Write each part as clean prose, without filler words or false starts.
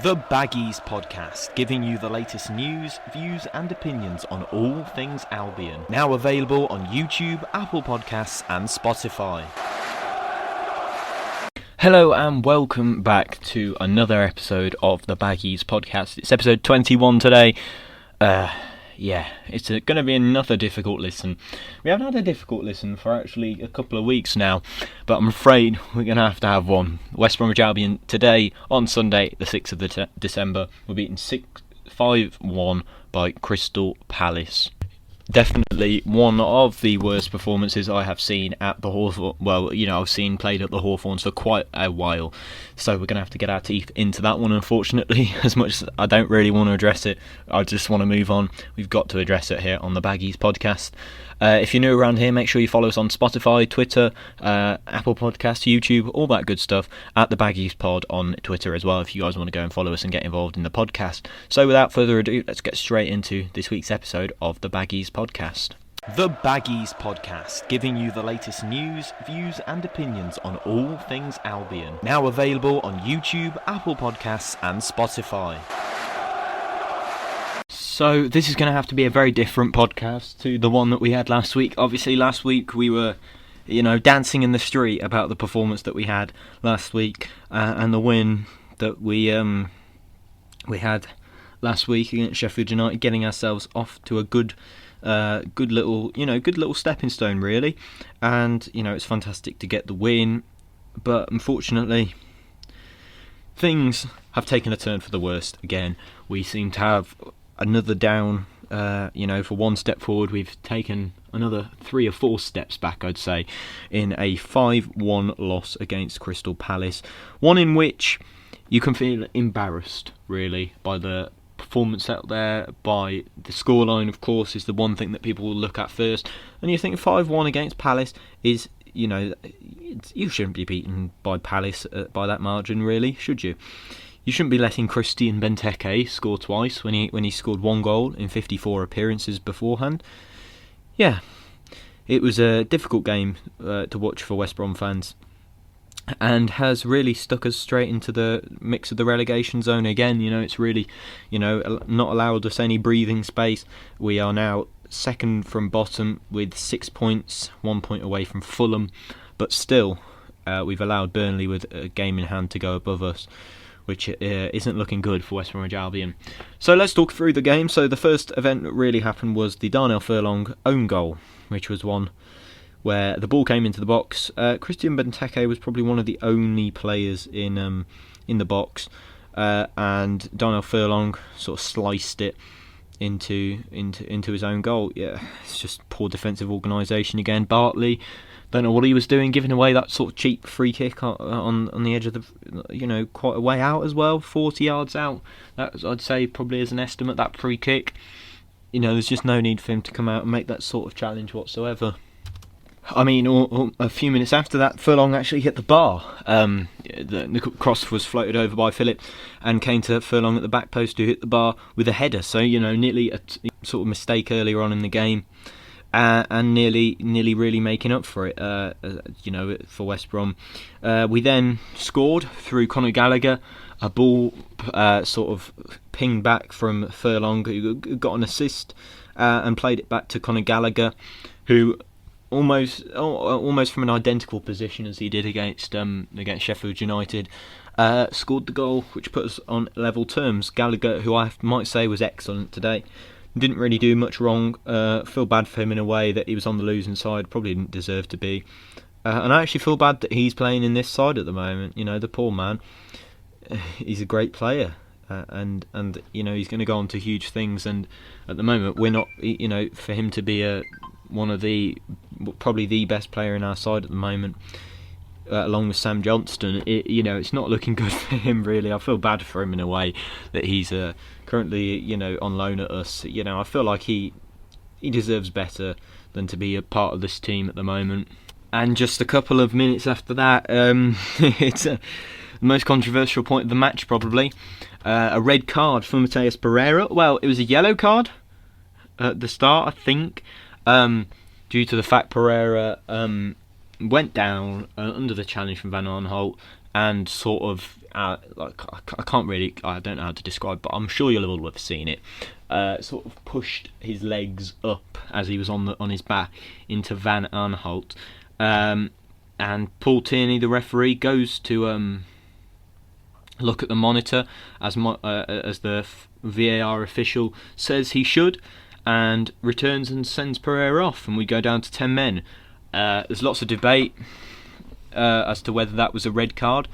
The Baggies Podcast, giving you the latest news, views and opinions on all things Albion. Now available on YouTube, Apple Podcasts and Spotify. Hello and welcome back to another episode of the Baggies Podcast. It's episode 21 today. It's going to be another difficult listen. We haven't had a difficult listen for actually a couple of weeks now, but I'm afraid we're going to have one. West Bromwich Albion today, on Sunday, the 6th of December, were beaten 5-1 by Crystal Palace. Definitely one of the worst performances I have seen at the Hawthorns. Well, I've seen played at the Hawthorns for quite a while, so we're going to have to get our teeth into that one, unfortunately. As much as I don't really want to address it, I just want to move on. We've got to address it here on the Baggies Podcast. If you're new around here, make sure you follow us on Spotify, Twitter, Apple Podcasts, YouTube, all that good stuff, at the Baggies Pod on Twitter as well, if you guys want to go and follow us and get involved in the podcast. So without further ado, let's get straight into this week's episode of the Baggies Podcast. The Baggies Podcast, giving you the latest news, views and opinions on all things Albion. Now available on YouTube, Apple Podcasts and Spotify. So this is going to have to be a very different podcast to the one that we had last week. Obviously last week we were, dancing in the street about the performance that we had last week and the win that we had last week against Sheffield United, getting ourselves off to a good little stepping stone really. And it's fantastic to get the win, but unfortunately things have taken a turn for the worst again. We seem to have another down, for one step forward, we've taken another 3 or 4 steps back, I'd say, in a 5-1 loss against Crystal Palace. One in which you can feel embarrassed, really, by the performance out there, by the scoreline, of course, is the one thing that people will look at first. And you think 5-1 against Palace is, you shouldn't be beaten by Palace by that margin, really, should you? You shouldn't be letting Christian Benteke score twice when he scored 1 goal in 54 appearances beforehand. Yeah, it was a difficult game to watch for West Brom fans, and has really stuck us straight into the mix of the relegation zone again. It's really, not allowed us any breathing space. We are now second from bottom with 6 points, 1 point away from Fulham, but still, we've allowed Burnley with a game in hand to go above us, which isn't looking good for West Bromwich Albion. So let's talk through the game. So the first event that really happened was the Darnell Furlong own goal, which was one where the ball came into the box. Christian Benteke was probably one of the only players in the box, and Darnell Furlong sort of sliced it into his own goal. Yeah, it's just poor defensive organisation again. Bartley, don't know what he was doing, giving away that sort of cheap free kick on the edge of the, quite a way out as well, 40 yards out. That, I'd say, probably as an estimate, that free kick. There's just no need for him to come out and make that sort of challenge whatsoever. I mean, a few minutes after that, Furlong actually hit the bar. The cross was floated over by Phillip and came to Furlong at the back post, who hit the bar with a header. So, nearly a sort of mistake earlier on in the game. And nearly really making up for it, for West Brom. We then scored through Conor Gallagher, a ball sort of pinged back from Furlong, who got an assist and played it back to Conor Gallagher, who almost from an identical position as he did against Sheffield United, scored the goal, which put us on level terms. Gallagher, who I might say was excellent today, didn't really do much wrong. Feel bad for him in a way that he was on the losing side, probably didn't deserve to be. And I actually feel bad that he's playing in this side at the moment. The poor man. He's a great player, and he's going to go on to huge things. And at the moment, we're not. For him to be probably the best player in our side at the moment, along with Sam Johnston, it's not looking good for him really. I feel bad for him in a way that he's currently on loan at us. I feel like he deserves better than to be a part of this team at the moment. And just a couple of minutes after that, it's the most controversial point of the match probably. A red card for Mateus Pereira. Well, it was a yellow card at the start, I think, due to the fact Pereira went down under the challenge from Van Aanholt and sort of I don't know how to describe, but I'm sure you'll all have seen it. Sort of pushed his legs up as he was on his back into Van Aanholt, and Paul Tierney, the referee, goes to look at the monitor as the VAR official says he should, and returns and sends Pereira off, and we go down to 10 men. There's lots of debate as to whether that was a red card.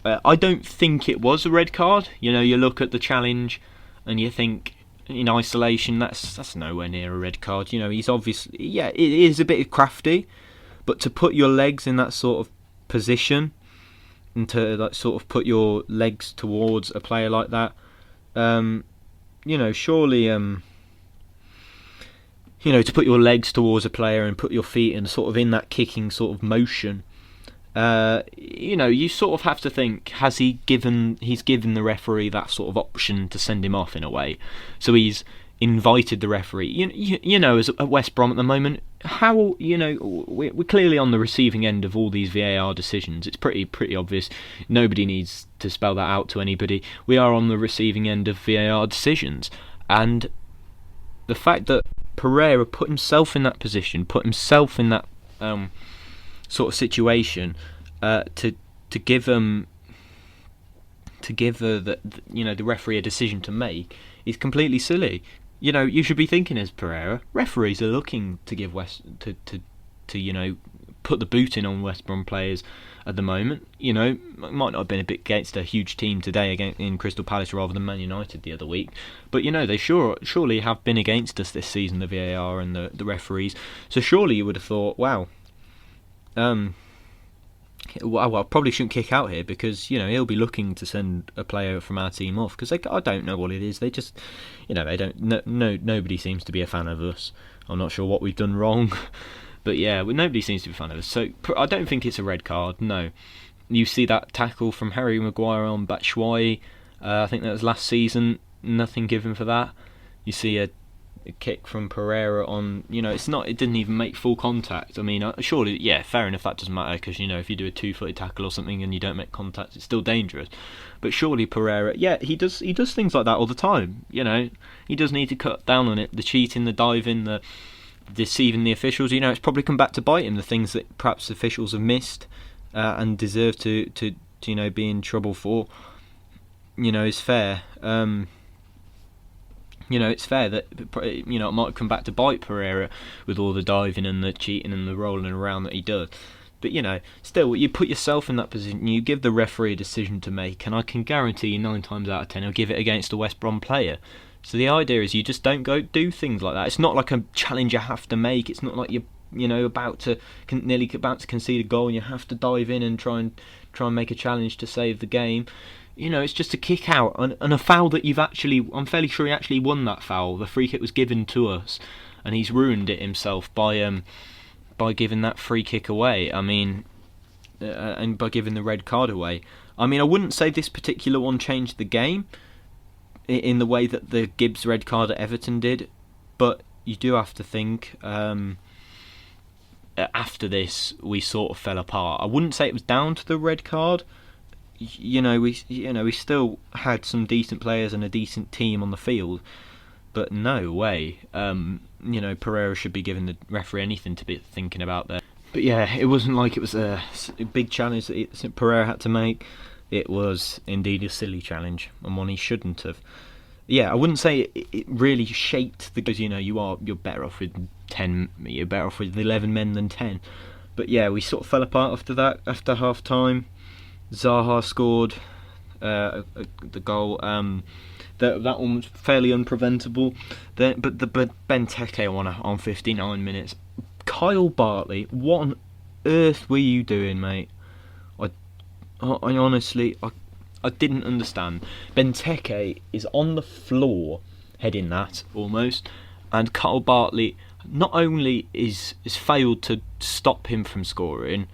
I don't think it was a red card. You look at the challenge and you think, in isolation, that's nowhere near a red card. He's obviously, it is a bit crafty, but to put your legs in that sort of position and to sort of put your legs towards a player like that, surely, to put your legs towards a player and put your feet in sort of in that kicking sort of motion. You sort of have to think, he's given the referee that sort of option to send him off in a way. So he's invited the referee. As at West Brom at the moment, how we're clearly on the receiving end of all these VAR decisions. It's pretty obvious. Nobody needs to spell that out to anybody. We are on the receiving end of VAR decisions, and the fact that Pereira put himself in that position, put himself in that sort of situation, to give the referee a decision to make is completely silly. You should be thinking as Pereira, referees are looking to give put the boot in on West Brom players at the moment. It might not have been a bit against a huge team today in Crystal Palace rather than Man United the other week, but they surely have been against us this season, the VAR and the referees. So surely you would have thought, wow, I probably shouldn't kick out here, because he'll be looking to send a player from our team off, because I don't know what it is. They just they don't. Nobody seems to be a fan of us. I'm not sure what we've done wrong, but nobody seems to be a fan of us. So I don't think it's a red card. No, you see that tackle from Harry Maguire on Batshuayi. I think that was last season. Nothing given for that. You see a kick from Pereira on, it didn't even make full contact. I mean, surely, fair enough, that doesn't matter, because if you do a 2-footed tackle or something and you don't make contact, it's still dangerous. But surely Pereira, he does things like that all the time. He does need to cut down on it. The cheating, the diving, the deceiving the officials. It's probably come back to bite him. The things that perhaps officials have missed and deserve to be in trouble for. Is fair. It's fair that it might come back to bite Pereira with all the diving and the cheating and the rolling around that he does. But still, you put yourself in that position, you give the referee a decision to make, and I can guarantee you 9 times out of 10 he'll give it against a West Brom player. So the idea is you just don't go do things like that. It's not like a challenge you have to make. It's not like you're nearly about to concede a goal and you have to dive in and try and make a challenge to save the game. It's just a kick out and a foul that I'm fairly sure he actually won that foul. The free kick was given to us, and he's ruined it himself by giving that free kick away. I mean, and by giving the red card away. I mean, I wouldn't say this particular one changed the game in the way that the Gibbs red card at Everton did, but you do have to think after this we sort of fell apart. I wouldn't say it was down to the red card. We still had some decent players and a decent team on the field, but no way. Pereira should be giving the referee anything to be thinking about there. But it wasn't like it was a big challenge that Pereira had to make. It was indeed a silly challenge, and one he shouldn't have. I wouldn't say it really shaped because you're better off with 10. You're better off with 11 men than 10. But we sort of fell apart after that. After half time, Zaha scored the goal. That one was fairly unpreventable. But Benteke won on 59 minutes. Kyle Bartley, what on earth were you doing, mate? I honestly didn't understand. Benteke is on the floor heading that almost, and Kyle Bartley not only is failed to stop him from scoring,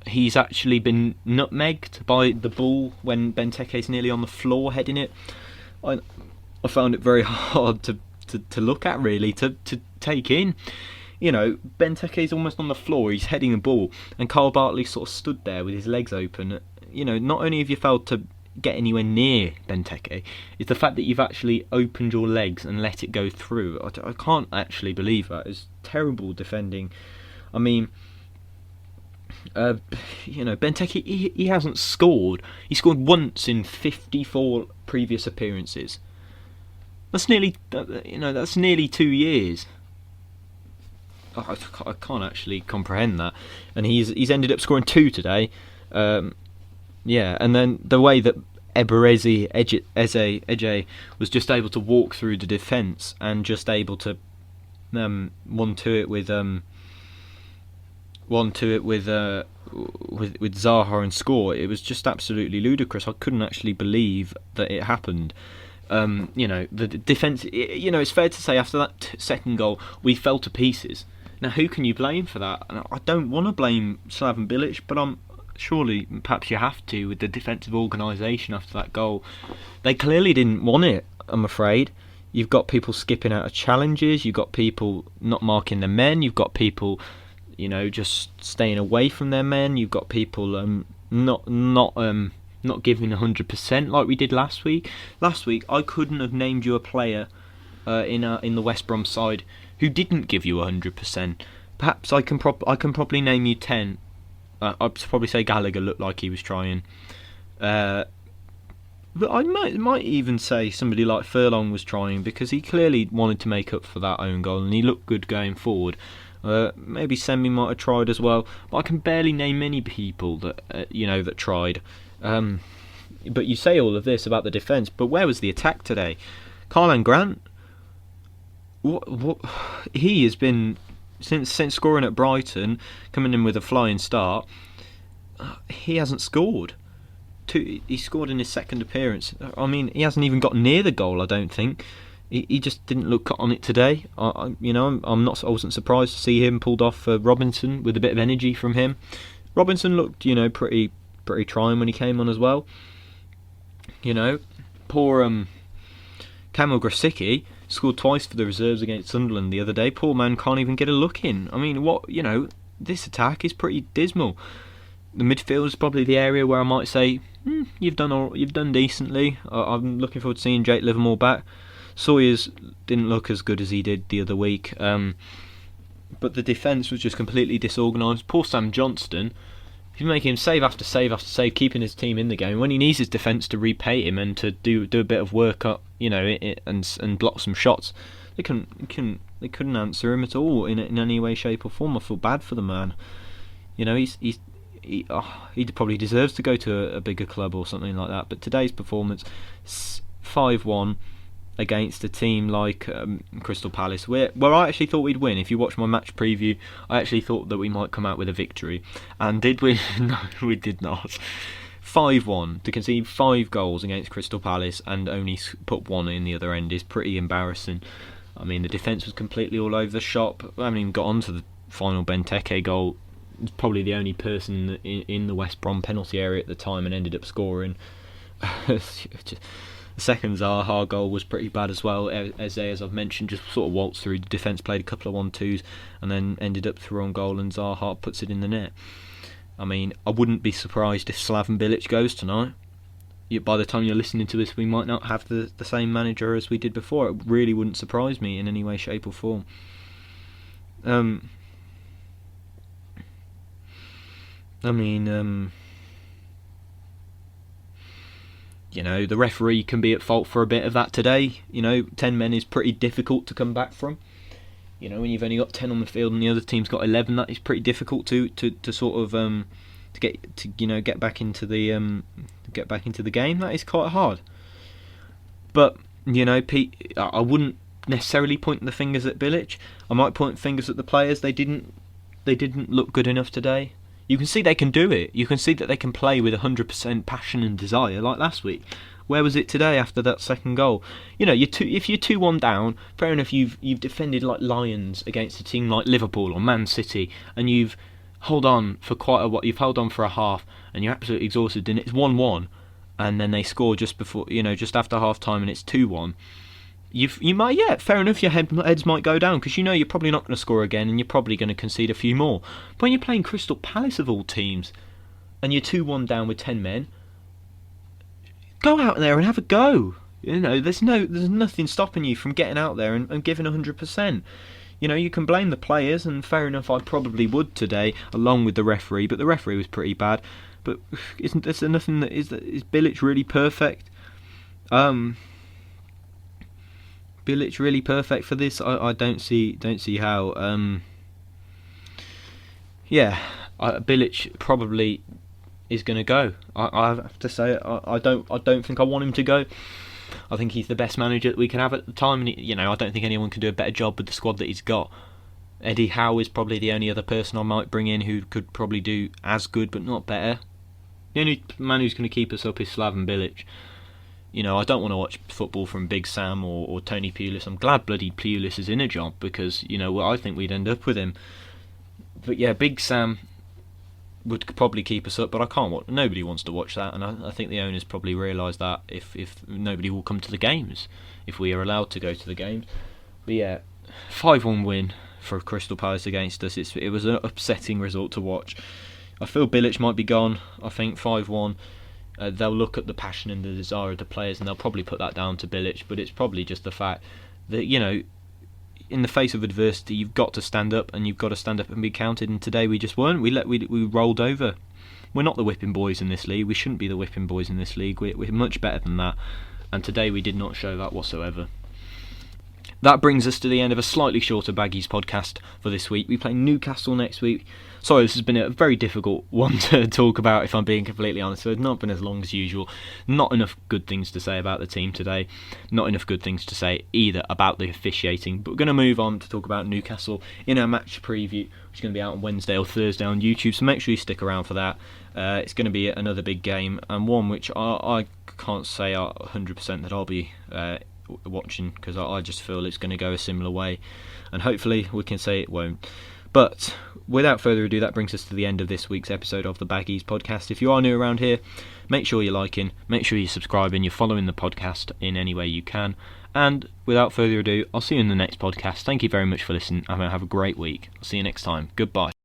he's actually been nutmegged by the ball when Benteke's nearly on the floor heading it. I found it very hard to look at, really, to take in. Benteke's almost on the floor, he's heading a ball, and Kyle Bartley sort of stood there with his legs open, not only have you failed to get anywhere near Benteke, it's the fact that you've actually opened your legs and let it go through. I can't actually believe that. It's terrible defending. I mean, Benteke, he hasn't scored. He scored once in 54 previous appearances. That's nearly 2 years. I can't actually comprehend that. And he's ended up scoring 2 today. And then the way that Eze was just able to walk through the defence and just able to 1-2 it with Zaha and score. It was just absolutely ludicrous. I couldn't actually believe that it happened. The defence. It's fair to say after that second goal we fell to pieces. Now, who can you blame for that? And I don't want to blame Slaven Bilic, but surely perhaps you have to with the defensive organisation after that goal. They clearly didn't want it, I'm afraid. You've got people skipping out of challenges. You've got people not marking their men. You've got people, just staying away from their men. You've got people not giving 100% like we did last week. Last week I couldn't have named you a player in the West Brom side who didn't give you 100%. Perhaps I can probably name you 10. I'd probably say Gallagher looked like he was trying. But I might even say somebody like Furlong was trying, because he clearly wanted to make up for that own goal and he looked good going forward. Maybe Semi might have tried as well, but I can barely name many people that that tried. But you say all of this about the defence, but where was the attack today? Karlan Grant, what he has been since scoring at Brighton, coming in with a flying start. He hasn't scored. He scored in his second appearance. I mean, he hasn't even got near the goal, I don't think. He just didn't look on it today. I wasn't surprised to see him pulled off for Robinson with a bit of energy from him. Robinson looked, pretty trying when he came on as well. Poor Kamil Grosicki scored twice for the reserves against Sunderland the other day. Poor man can't even get a look in. I mean, this attack is pretty dismal. The midfield is probably the area where I might say you've done decently. I'm looking forward to seeing Jake Livermore back. Sawyers didn't look as good as he did the other week, but the defence was just completely disorganised. Poor Sam Johnston, he's making save after save after save, keeping his team in the game. When he needs his defence to repay him and to do a bit of work up, and block some shots, they couldn't answer him at all in any way, shape or form. I feel bad for the man. He probably deserves to go to a bigger club or something like that. But today's performance, 5-1 against a team like Crystal Palace, where I actually thought we'd win. If you watch my match preview, I actually thought that we might come out with a victory. And did we? No, we did not. 5-1 to concede 5 goals against Crystal Palace and only put 1 in the other end is pretty embarrassing. I mean, the defence was completely all over the shop. I haven't even got on to the final Benteke goal. He's probably the only person in the West Brom penalty area at the time and ended up scoring. The second Zaha goal was pretty bad as well. Eze, as I've mentioned, just sort of waltzed through the defence, played a couple of 1-2s and then ended up through on goal, and Zaha puts it in the net. I mean, I wouldn't be surprised if Slaven Bilic goes tonight. By the time you're listening to this, we might not have the same manager as we did before. It really wouldn't surprise me in any way, shape or form. The referee can be at fault for a bit of that today. 10 men is pretty difficult to come back from. When you've only got 10 on the field and the other team's got 11, that is pretty difficult to sort of get back into the game. That is quite hard. But Pete, I wouldn't necessarily point the fingers at Bilic. I might point fingers at the players. They didn't look good enough today. You can see they can do it. You can see that they can play with 100% passion and desire like last week. Where was it today after that second goal? If you're 2-1 down, fair enough, you've defended like lions against a team like Liverpool or Man City, and you've held on for quite a while. You've held on for a half, and you're absolutely exhausted, and it's 1-1, and then they score just after half time, and it's 2-1. You might, fair enough, your heads might go down because you're probably not going to score again, and you're probably going to concede a few more. But when you're playing Crystal Palace of all teams, and you're 2-1 down with 10 men, go out there and have a go. There's nothing stopping you from getting out there and giving 100%. You can blame the players, and fair enough, I probably would today, along with the referee, but the referee was pretty bad. But is Bilic really perfect? Bilic really perfect for this? I don't see how. Bilic probably is going to go. I have to say, I don't think I want him to go. I think he's the best manager that we can have at the time, and I don't think anyone can do a better job with the squad that he's got. Eddie Howe is probably the only other person I might bring in who could probably do as good but not better. The only man who's going to keep us up is Slaven Bilic. I don't want to watch football from Big Sam or Tony Pulis. I'm glad bloody Pulis is in a job, because I think we'd end up with him. But yeah, Big Sam would probably keep us up, but I can't. Nobody wants to watch that, and I think the owners probably realise that if nobody will come to the games if we are allowed to go to the games. But yeah, 5-1 win for Crystal Palace against us. It was an upsetting result to watch. I feel Bilic might be gone. I think 5-1. They'll look at the passion and the desire of the players, and they'll probably put that down to Bilic. But it's probably just the fact that in the face of adversity, you've got to stand up, and you've got to stand up and be counted. And today we just weren't. We rolled over. We're not the whipping boys in this league. We shouldn't be the whipping boys in this league. We're much better than that. And today we did not show that whatsoever. That brings us to the end of a slightly shorter Baggies podcast for this week. We play Newcastle next week. Sorry, this has been a very difficult one to talk about, if I'm being completely honest. So it's not been as long as usual. Not enough good things to say about the team today. Not enough good things to say either about the officiating. But we're going to move on to talk about Newcastle in our match preview, which is going to be out on Wednesday or Thursday on YouTube. So make sure you stick around for that. It's going to be another big game, and one which I can't say 100% that I'll be watching, because I just feel it's going to go a similar way, and hopefully we can say it won't. But without further ado, that brings us to the end of this week's episode of the Baggies Podcast. If you are new around here, make sure you're liking, make sure you're subscribing, you're following the podcast in any way you can. And without further ado, I'll see you in the next podcast. Thank you very much for listening, and have a great week. I'll see you next time. Goodbye.